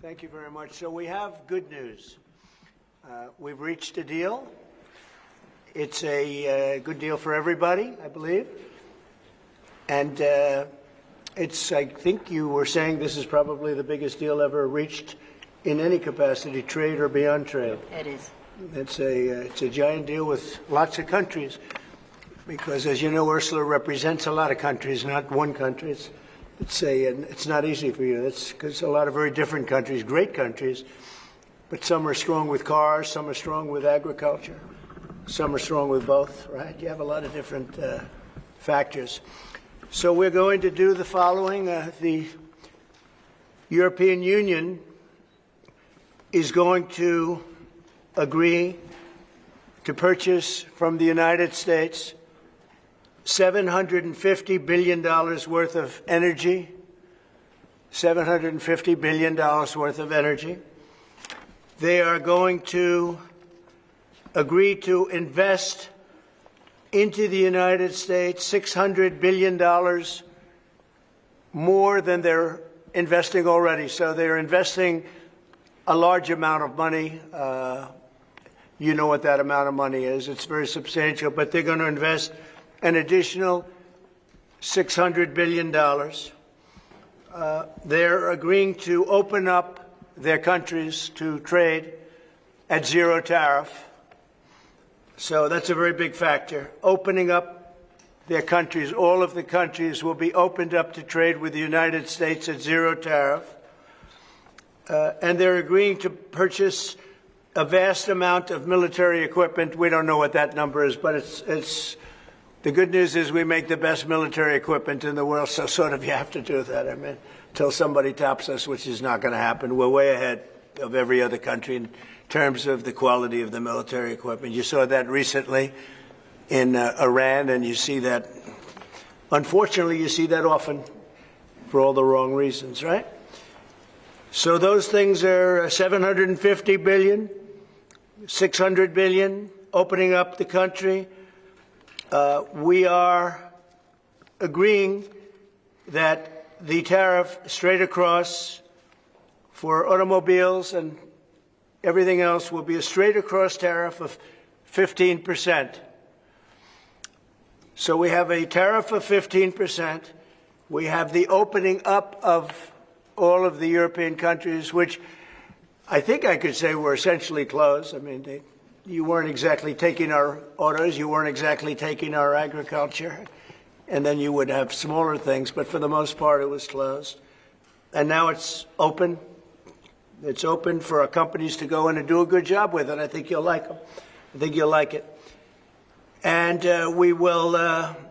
Thank you very much. So we have good news. We've reached a deal. It's a good deal for everybody, I believe. And it's, I think you were saying this is probably the biggest deal ever reached in any capacity, trade or beyond trade. It is. It's a giant deal with lots of countries because, as you know, Ursula represents a lot of countries, not one country. It's not easy for you. It's because a lot of very different countries, great countries, but some are strong with cars, some are strong with agriculture, some are strong with both, right? You have a lot of different factors. So we're going to do the following. The European Union is going to agree to purchase from the United States $750 billion worth of energy, $750 billion worth of energy. They are going to agree to invest into the United States $600 billion more than they're investing already. So they're investing a large amount of money. You know what that amount of money is. It's very substantial, but they're going to invest an additional $600 billion. They're agreeing to open up their countries to trade at zero tariff. So that's a very big factor. Opening up their countries, all of the countries will be opened up to trade with the United States at zero tariff. And they're agreeing to purchase a vast amount of military equipment. We don't know what that number is, but it's the good news is we make the best military equipment in the world, so sort of you have to do that. I mean, until somebody tops us, which is not going to happen. We're way ahead of every other country in terms of the quality of the military equipment. You saw that recently in Iran, and you see that, unfortunately, you see that often for all the wrong reasons, right? So those things are $750 billion, $600 billion, opening up the country. We are agreeing that the tariff straight across for automobiles and everything else will be a straight across tariff of 15%. So we have a tariff of 15%. We have the opening up of all of the European countries, which I think I could say were essentially closed. I mean, you weren't exactly taking our autos, you weren't exactly taking our agriculture, and then you would have smaller things, but for the most part it was closed. And now it's open. It's open for our companies to go in and do a good job with it. I think you'll like them. I think you'll like it. And we will,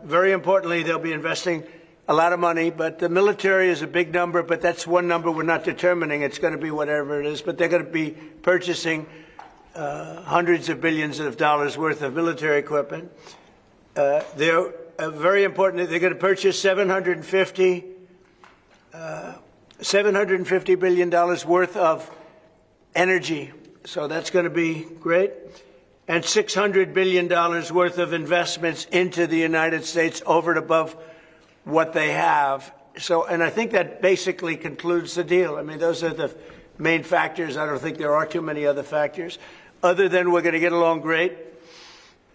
very importantly, they'll be investing a lot of money, but the military is a big number, but that's one number we're not determining. It's going to be whatever it is, but they're going to be purchasing hundreds of billions of dollars worth of military equipment. They're very important. They're going to purchase $750 billion worth of energy. So that's going to be great. And $600 billion worth of investments into the United States over and above what they have. So, and I think that basically concludes the deal. I mean, those are the main factors. I don't think there are too many other factors, other than we're going to get along great.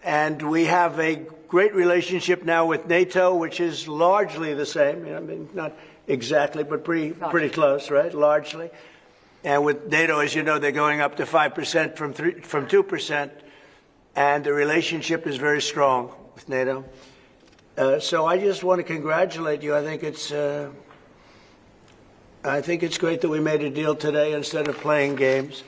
And we have a great relationship now with NATO, which is largely the same. I mean, not exactly, but pretty close, right? Largely. And with NATO, as you know, they're going up to 5% from 2%. And the relationship is very strong with NATO. So I just want to congratulate you. I think it's great that we made a deal today instead of playing games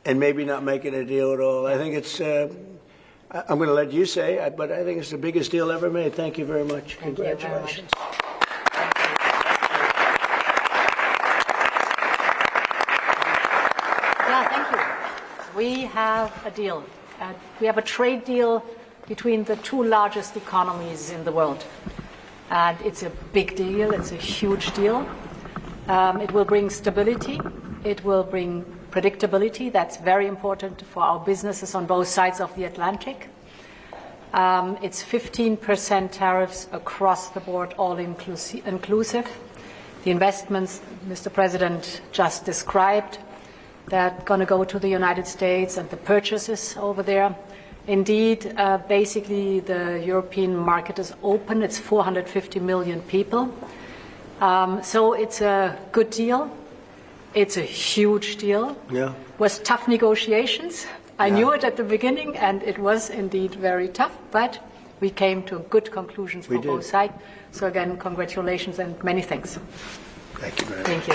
and maybe not making a deal at all. I think it's, I'm going to let you say it, but I think it's the biggest deal ever made. Thank you very much. Congratulations. Yeah, thank you. We have a deal. We have a trade deal between the two largest economies in the world. And it's a big deal. It's a huge deal. It will bring stability. It will bring predictability. That's very important for our businesses on both sides of the Atlantic. It's 15% tariffs across the board, all inclusive. The investments Mr. President just described that going to go to the United States and the purchases over there. Indeed, basically the European market is open. It's 450 million people. So it's a good deal. It's a huge deal. Yeah. It was tough negotiations. I knew it at the beginning, and it was indeed very tough, but we came to good conclusions for both sides. So again, congratulations and many thanks. Thank you very much. Thank you.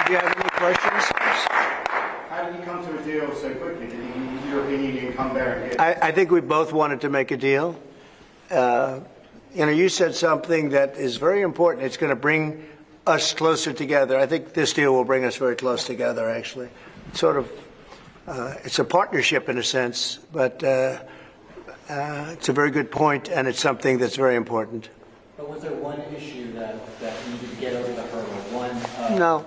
Do you have any questions? How did you come to a deal so quickly? Did the European Union come there and get I think we both wanted to make a deal. You said something that is very important. It's going to bring us closer together. I think this deal will bring us very close together, actually. Sort of, it's a partnership in a sense, but it's a very good point, and it's something that's very important. But was there one issue that needed to get over the hurdle? No.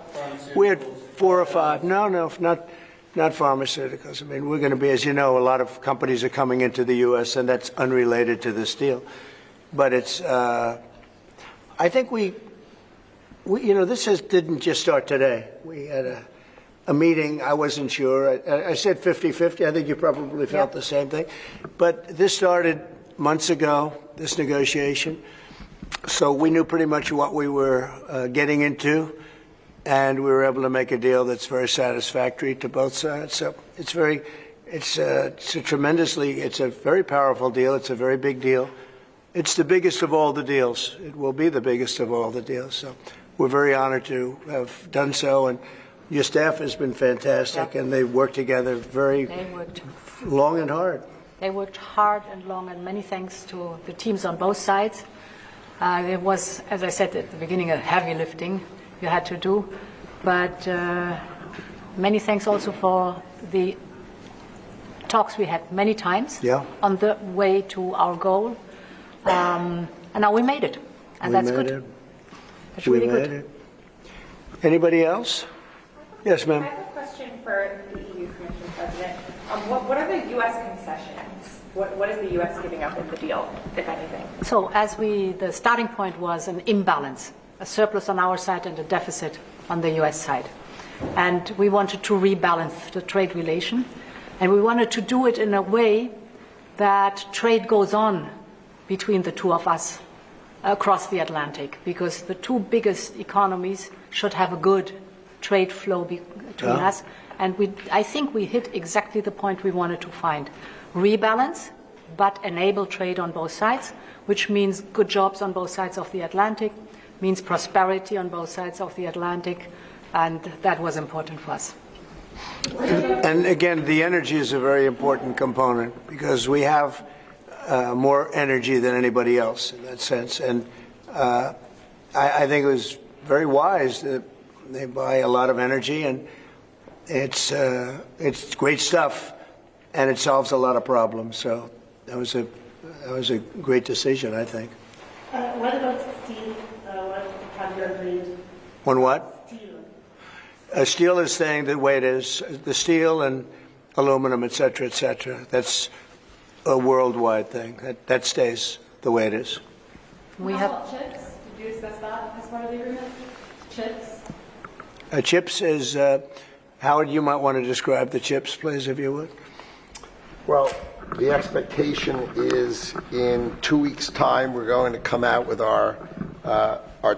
We had 4 or 5. No, not pharmaceuticals. I mean, we're going to be, as you know, a lot of companies are coming into the U.S., and that's unrelated to this deal. But it's, I think this didn't just start today. We had a meeting. I wasn't sure. I said 50-50. I think you probably felt the same thing. But this started months ago, this negotiation. So we knew pretty much what we were getting into, and we were able to make a deal that's very satisfactory to both sides. So it's a very powerful deal. It's a very big deal. It's the biggest of all the deals. It will be the biggest of all the deals. So we're very honored to have done so, and your staff has been fantastic, and they've worked together long and hard. They worked hard and long, and many thanks to the teams on both sides. It was, as I said at the beginning, a heavy lifting you had to do, but many thanks also for the talks we had many times on the way to our goal, and now we made it, and that's good. It's really good. Anybody else? Yes, ma'am. I have a question for the EU Commission President. What are the U.S. concessions? What is the U.S. giving up in the deal, if anything? So the starting point was an imbalance, a surplus on our side and a deficit on the U.S. side. And we wanted to rebalance the trade relation. And we wanted to do it in a way that trade goes on between the two of us across the Atlantic, because the two biggest economies should have a good trade flow between us. And I think we hit exactly the point we wanted to find. Rebalance, but enable trade on both sides, which means good jobs on both sides of the Atlantic, means prosperity on both sides of the Atlantic, and that was important for us. And again, the energy is a very important component, because we have more energy than anybody else in that sense. And I think it was very wise that they buy a lot of energy, and it's great stuff, and it solves a lot of problems. So that was a great decision, I think. What about steel? Have you agreed? On what? Steel. Steel is staying the way it is. The steel and aluminum, et cetera, that's a worldwide thing. That stays the way it is. We How have about chips? Did you discuss that as part of the agreement? Chips? Chips is, Howard, you might want to describe the chips, please, if you would. Well, the expectation is in 2 weeks' time, we're going to come out with our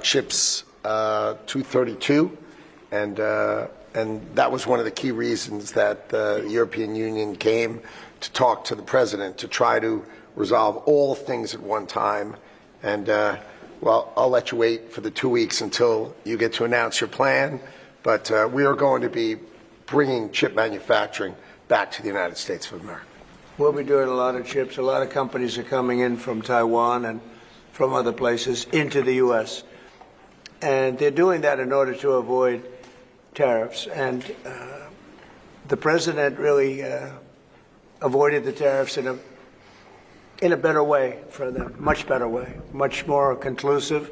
CHIPS 232, and that was one of the key reasons that the European Union came to talk to the president, to try to resolve all things at one time. And well, I'll let you wait for the 2 weeks until you get to announce your plan. But we are going to be bringing chip manufacturing back to the United States of America. We'll be doing a lot of chips. A lot of companies are coming in from Taiwan and from other places into the U.S. And they're doing that in order to avoid tariffs. And the president really avoided the tariffs in a better way for them, much better way, much more conclusive.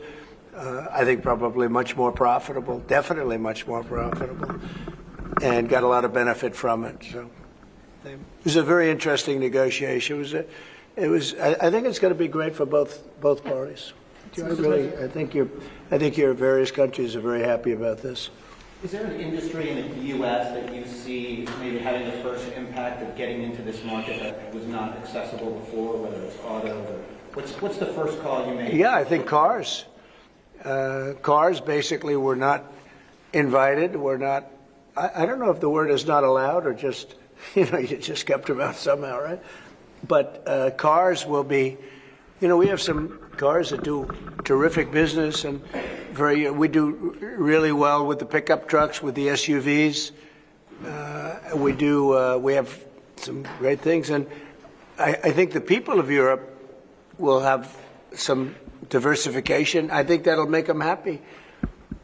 I think probably much more profitable, definitely much more profitable, and got a lot of benefit from it. So it was a very interesting negotiation. I think it's going to be great for both parties. I think your various countries are very happy about this. Is there an industry in the U.S. that you see maybe having the first impact of getting into this market that was not accessible before, whether it's auto or what's the first call you make? Yeah, I think cars. Cars basically were not invited. Were not. I don't know if the word is not allowed or just you just kept them out somehow, right? But cars will be. We have some cars that do terrific business and we do really well with the pickup trucks, with the SUVs. We have some great things, and I think the people of Europe will have some diversification. I think that'll make them happy.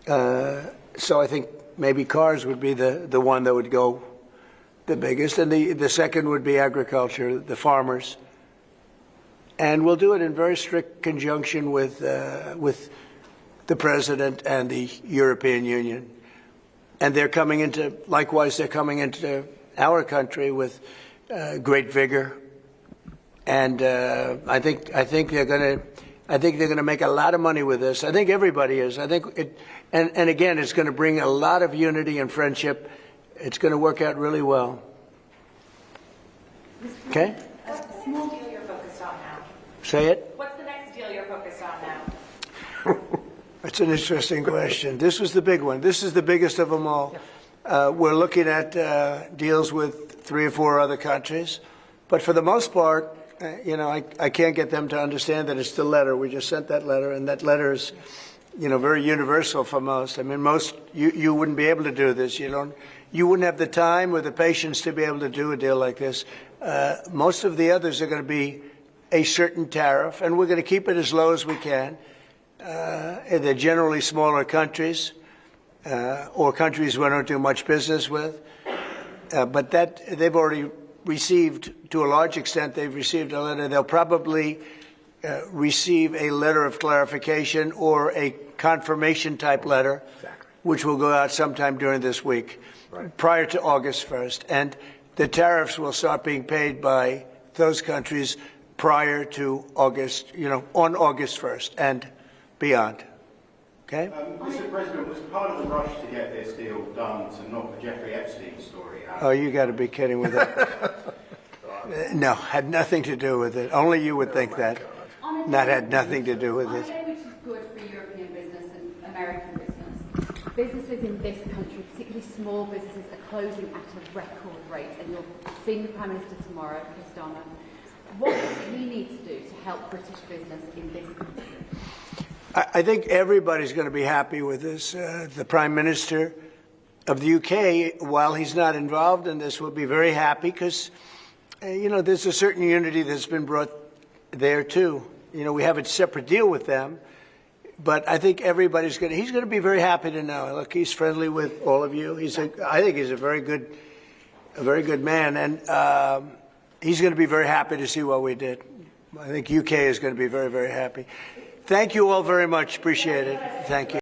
So I think maybe cars would be the one that would go the biggest, and the second would be agriculture, the farmers. And we'll do it in very strict conjunction with the President and the European Union. And they're coming into our country with great vigor. And I think they're going to make a lot of money with this. I think everybody is. I think and again, it's going to bring a lot of unity and friendship. It's going to work out really well. Okay? What's the next deal you're focused on now? Say it. What's the next deal you're focused on now? That's an interesting question. This was the big one. This is the biggest of them all. We're looking at deals with 3 or 4 other countries. But for the most part, I can't get them to understand that it's the letter. We just sent that letter, and that letter is, very universal for most. I mean, most, you wouldn't be able to do this. You wouldn't have the time or the patience to be able to do a deal like this. Most of the others are going to be a certain tariff, and we're going to keep it as low as we can. They're generally smaller countries or countries we don't do much business with. But that they've already received, to a large extent, they've received a letter. They'll probably receive a letter of clarification or a confirmation type letter, which will go out sometime during this week, prior to August 1st. And the tariffs will start being paid by those countries prior to August, on August 1st and beyond. Okay? Mr. President, was part of the rush to get this deal done to knock the Jeffrey Epstein story out? Oh, you got to be kidding with that. No, had nothing to do with it. Only you would think that. That had nothing to do with On a it. day which is good for European business and American business, businesses in this country, particularly small businesses, are closing at a record rate. And you're seeing the Prime Minister tomorrow, Chris Darman. What does he need to do to help British business in this country? I think everybody's going to be happy with this. The Prime Minister of the UK, while he's not involved in this, will be very happy because, there's a certain unity that's been brought there too. We have a separate deal with them, but I think he's going to be very happy to know. Look, he's friendly with all of you. I think he's a very good man, and he's going to be very happy to see what we did. I think UK is going to be very, very happy. Thank you all very much. Appreciate it. Thank you.